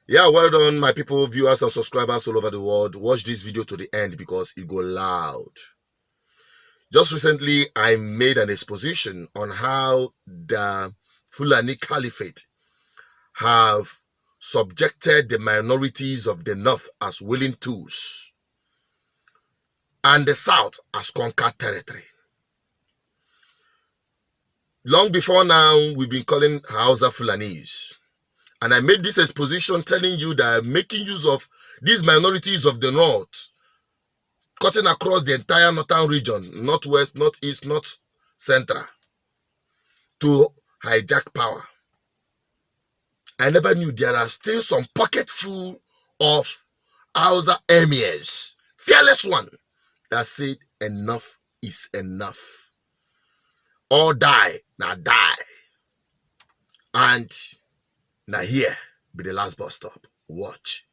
Yeah, well done, my people, viewers and subscribers all over the world. Watch this video to the end because it go loud. Just recently, I made an exposition on how the Fulani Caliphate have subjected the minorities of the north as willing tools and the south as conquered territory. Long before now, we've been calling Hausa Fulanis. And I made this exposition telling you that I'm making use of these minorities of the north, cutting across the entire northern region, northwest, northeast, north central, to hijack power. I never knew there are still some pocket full of Hausa Emirs, fearless one, that said enough is enough. Or die, now die. And now here be the last bus stop. Watch.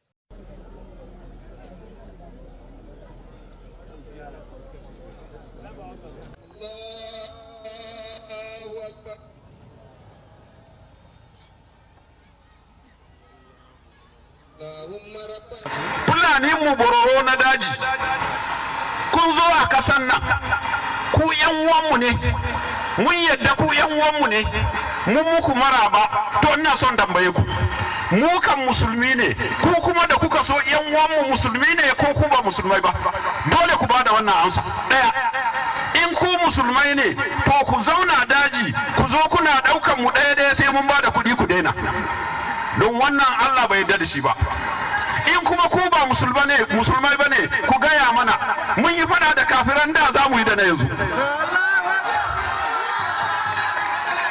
Fulani mu bororo na daji kun zo a kasan nan ku yan uwanmu ne mun yadda ku yan uwanmu ne mun muku maraba to ina son tambaye ku mu kan musulmi ne ku kuma da kuka so yan uwanmu musulmi ne ko ku ba musulmai ba dole ku bada wannan amsa daya in ku musulmai ne to ku zauna daji ku zo kuna daukan mu daya sai mun bada kuɗi ku daina don wannan Allah bai yarda da shi ba in kuma ku ba musulmai bane ku gaya mana mun yi fada da kafiran da za mu yi da na yanzu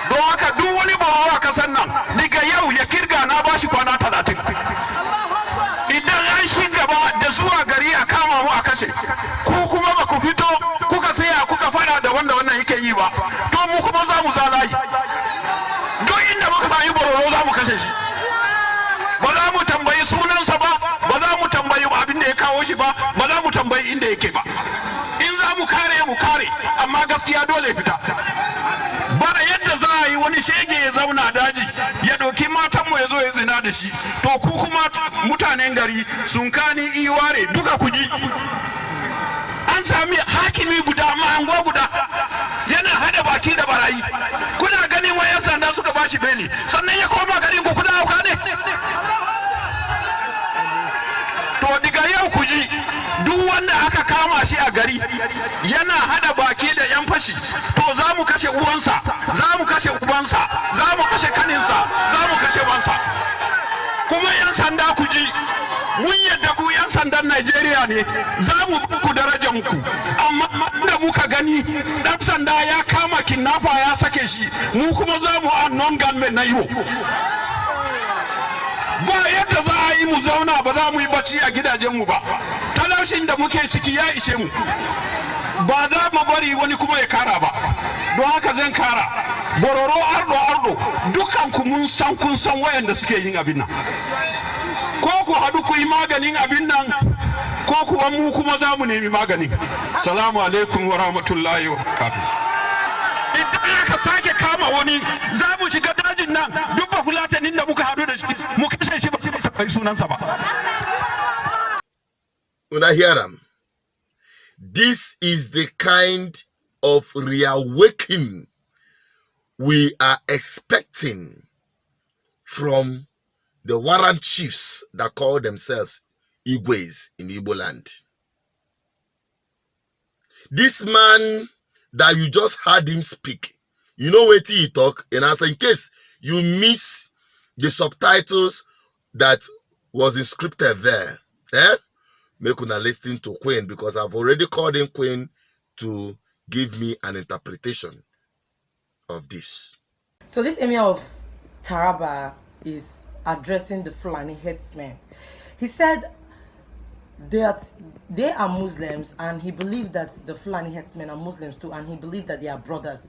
don haka duk wani bawa kasan nan daga yau ya kirga na bashi kwana 30 idan an shi gaba da zuwa gari a kama mu a kashe ku kuma ba ku fito kuka saya kuka fada da wanda wannan yake yi ba to mu kuma za mu zalayi duk inda muka sami bororo za mu kashe shi ba za mu tambayi sunansa ba ba za mu tambayi abin da ya kawo shi ba ba za mu tambayi inda yake ba in za mu kare amma gaskiya dole fita ba yadda za a yi wani shege ya zauna daji ya ɗauki matanmu ya zo ya zina da shi to ku kuma mutanen gari sun kani iware duka ku ji an sami hakimi guda mahango guda yana hada baki da barayi kuna ganin wayan sanda suka bashi beli sannan ya koma garin ku kuna hauka ne to daga yau ku ji duk wanda aka kama shi a gari yana hada baki da yan fashi to za mu kashe uwansa za mu kashe ubansa za mu kashe kaninsa za mu kashe wansa kuma yan sanda ku ji mun yadda ku yan sandan Najeriya ne za mu ku darajar ku amma da muka gani dan sanda ya kama kidnapper ya sake shi mu kuma za mu a non gunmen na yiwo ba yadda za a yi mu zauna ba za mu yi bacci a gidajenmu ba talashin da muke ciki ya ishe mu ba za mu bari wani kuma ya kara ba don haka zan kara bororo ardo dukkan ku mun san kun san wayanda suke yin abin nan ko ku haɗu ku yi maganin abin nan ko kuwa mu kuma za mu nemi maganin. Salamu alaikum wa rahmatullahi wa barakatuh. Idan aka sake kama wani za mu shiga dajin nan duk ba fulatanin da muka haɗu da shi mu kashe shi ba ta kai sunansa ba. Una hear them? This is the kind of reawakening we are expecting from the warrant chiefs that call themselves Igwes in Igbo land. This man that you just heard him speak, you know what he talk? And as in case you miss the subtitles that was inscripted there, make una listen to Queen because I've already called in Queen to give me an interpretation of this. So this Emir of Taraba is addressing the Fulani headsmen. He said that they are Muslims and he believed that the Fulani headsmen are Muslims too, and he believed that they are brothers.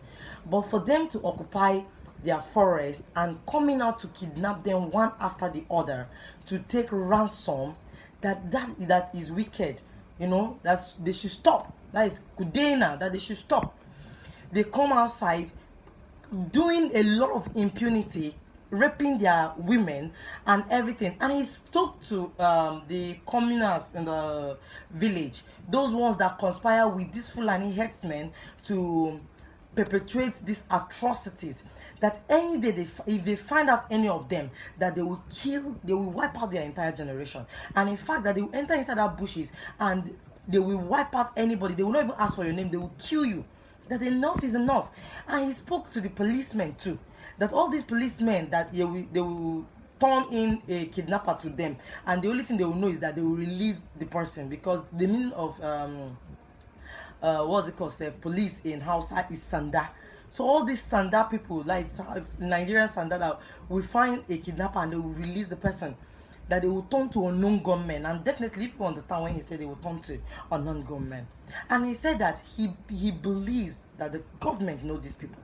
But for them to occupy their forest and coming out to kidnap them one after the other to take ransom, that is wicked. You know, they should stop. That is kudena, that they should stop. They come outside doing a lot of impunity, raping their women and everything. And he spoke to the communals in the village, those ones that conspire with these Fulani herdsmen to perpetuate these atrocities, that any day if they find out any of them, that they will kill, they will wipe out their entire generation. And in fact, that they will enter inside our bushes and they will wipe out anybody. They will not even ask for your name, they will kill you. That enough is enough. And he spoke to the policemen too, that all these policemen, that they will turn in a kidnapper to them, and the only thing they will know is that they will release the person, because the meaning of what's it called, police in Hausa is Sanda. So all these Sanda people, like Nigerian Sanda, that will find a kidnapper and they will release the person, that they will turn to unknown gunmen. And definitely people understand when he said they will turn to unknown gunmen. And he said that he believes that the government know these people,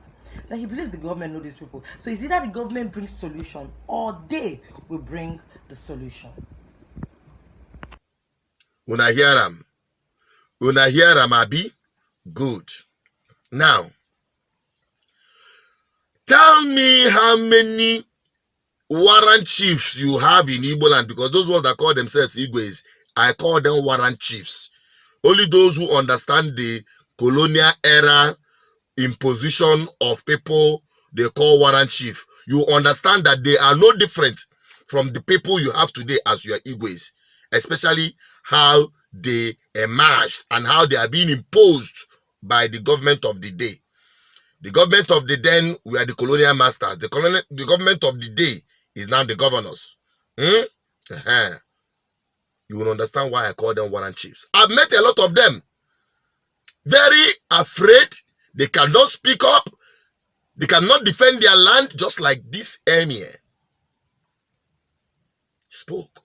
that he believes the government know these people. So it's either the government brings solution or they will bring the solution. When I hear them, Abi, good. Now, tell me how many warrant chiefs you have in Igbo land, because those ones that call themselves Igwes, I call them warrant chiefs. Only those who understand the colonial era imposition of people they call warrant chief. You understand that they are no different from the people you have today as your Igwes, especially how they emerged and how they are being imposed by the government of the day. The government of the then were the colonial masters. The government of the day is now the governors. You will understand why I call them warrant chiefs. I've met a lot of them. Very afraid. They cannot speak up. They cannot defend their land, just like this Emir spoke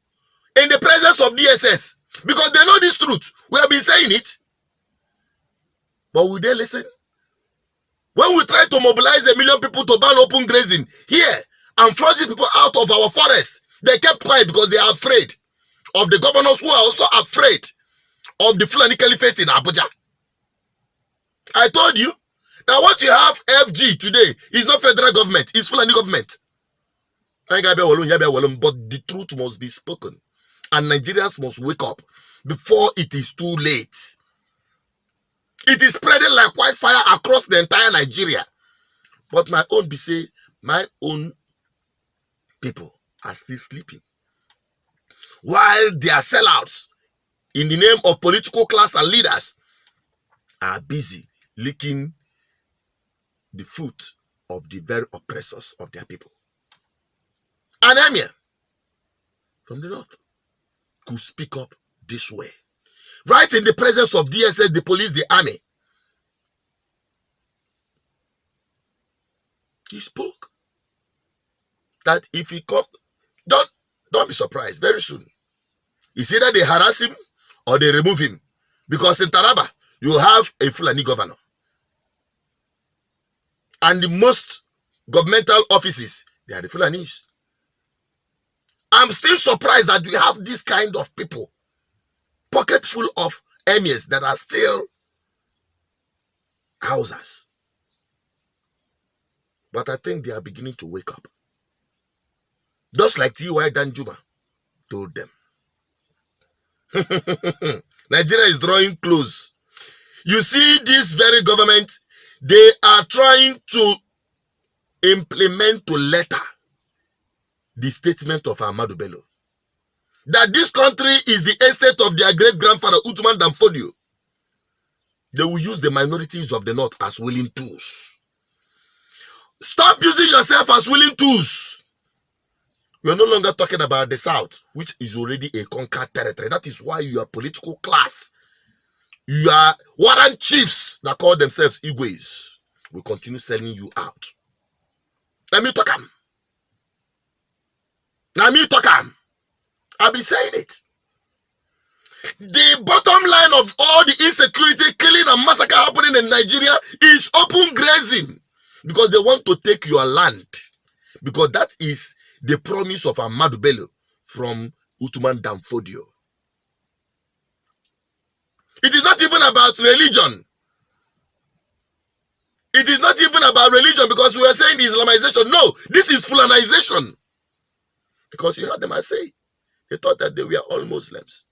in the presence of DSS, because they know this truth. We have been saying it. But will they listen? When we try to mobilize 1 million people to ban open grazing here and flush these people out of our forest, they kept quiet because they are afraid of the governors, who are also afraid of the Fulani Caliphate in Abuja. I told you that what you have FG today is not federal government, it's Fulani government. But the truth must be spoken, and Nigerians must wake up before it is too late. It is spreading like wildfire across the entire Nigeria. But my own people are still sleeping, while their sellouts in the name of political class and leaders are busy licking the foot of the very oppressors of their people. An Emir from the north could speak up this way, right in the presence of DSS, the police, the army. He spoke that if he come, don't be surprised. Very soon, it's either they harass him or they remove him, because in Taraba you have a Fulani governor, and the most governmental offices, they are the Fulanis. I'm still surprised that we have this kind of people, pocket full of emirs that are still Hausas. But I think they are beginning to wake up. Just like T.Y. Danjuma told them. Nigeria is drawing close. You see, this very government, they are trying to implement to letter the statement of Ahmadu Bello, that this country is the estate of their great-grandfather Uthman Danfodio. They will use the minorities of the north as willing tools. Stop using yourself as willing tools. We are no longer talking about the south, which is already a conquered territory. That is why you are political class. You are warrant chiefs that call themselves Igwes. Will continue selling you out. Let me talk. I've been saying it. The bottom line of all the insecurity, killing and massacre happening in Nigeria is open grazing, because they want to take your land, because that is the promise of Ahmadu Bello from Uthman Danfodio. It is not even about religion. It is not even about religion, because we were saying Islamization. No, this is Fulanization. Because you heard them, I say, they thought that they were all Muslims.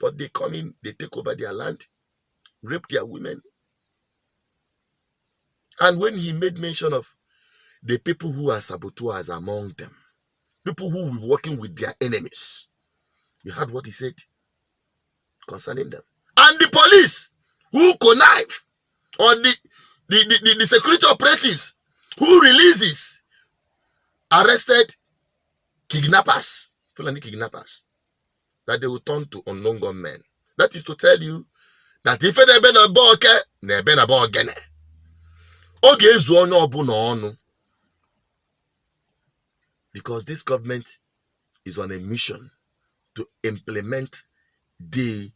But they come in, they take over their land, rape their women. And when he made mention of the people who are saboteurs among them, people who were working with their enemies, you heard what he said concerning them. And the police who connive, or the security operatives who releases arrested kidnappers, Fulani kidnappers, that they will turn to unknown gunmen. That is to tell you that if they been a boke, they been a bogene. Oge ezu onye ọbụla ọnụ. Because this government is on a mission to implement the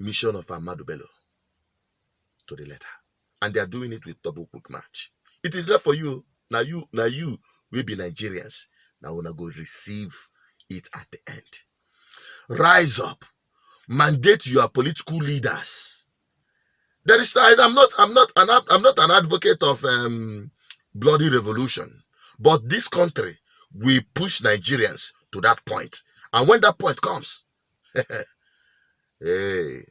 mission of Ahmadu Bello to the letter. And they are doing it with double quick match. It is left for you. Now you will be Nigerians. Now we're go receive it at the end. Rise up. Mandate your political leaders. There is I'm not an advocate of bloody revolution. But this country will push Nigerians to that point. And when that point comes, hey,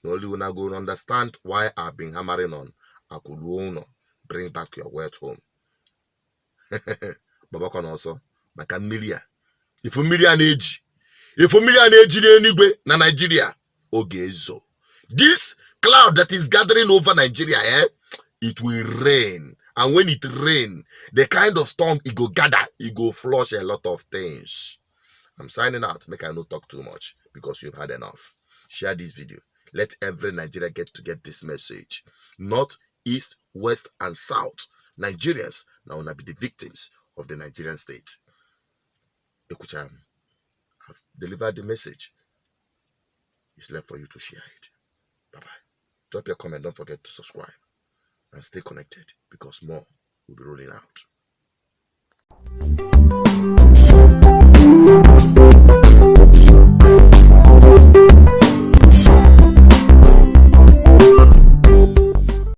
only when I go and understand why I've been hammering on Akuluono, bring back your wealth home. Babakon also, maka milia. If million age anyway na Nigeria, ogezo. This cloud that is gathering over Nigeria, it will rain. And when it rains, the kind of storm it go gather, it go flush a lot of things. I'm signing out. Make I not talk too much because you've had enough. Share this video. Let every Nigeria get this message. North, east, west, and south. Nigerians now wanna be the victims of the Nigerian state. Ekucham, I've delivered the message. It's left for you to share it. Bye-bye. Drop your comment. Don't forget to subscribe. And stay connected, because more will be rolling out.